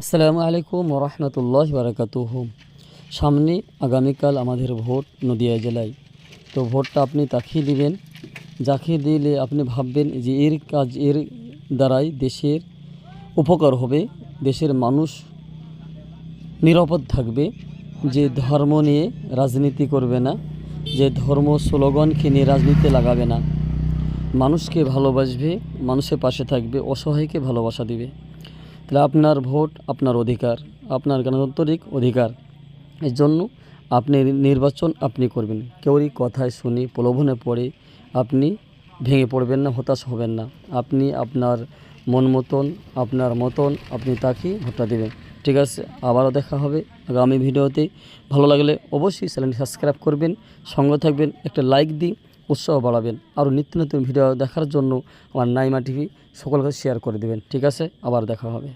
আসসালামু আলাইকুম ওরহমতুল্লাহি বারাকাতুহু। সামনে আগামীকাল আমাদের ভোট নদিয়া জেলায়। তো ভোটটা আপনি তাকিয়ে দিবেন, যাকে দিলে আপনি ভাববেন যে এর দ্বারাই দেশের উপকার হবে, দেশের মানুষ নিরাপদ থাকবে, যে ধর্ম নিয়ে রাজনীতি করবে না, যে ধর্ম স্লোগানকে নিয়ে রাজনীতি লাগাবে না, মানুষকে ভালোবাসবে, মানুষের পাশে থাকবে, অসহায়কে ভালোবাসা দিবে। তাহলে আপনার ভোট আপনার অধিকার, আপনার গণতান্ত্রিক অধিকার। এর জন্য আপনি নির্বাচন আপনি করবেন। কেউরই কথায় শুনে প্রলোভনে পড়ে আপনি ভেঙে পড়বেন না, হতাশ হবেন না। আপনি আপনার মন মতন, আপনার মতন আপনি তাকে ভোটটা দেবেন। ঠিক আছে, আবারও দেখা হবে আগামী ভিডিওতে। ভালো লাগলে অবশ্যই চ্যানেলটি সাবস্ক্রাইব করবেন, সঙ্গে থাকবেন, একটা লাইক দিন, উৎসাহ বাড়াবেন। আরও নিত্য নতুন ভিডিও দেখার জন্য আমার নাইমা টিভি সকলকে শেয়ার করে দেবেন। ঠিক আছে, আবার দেখা হবে।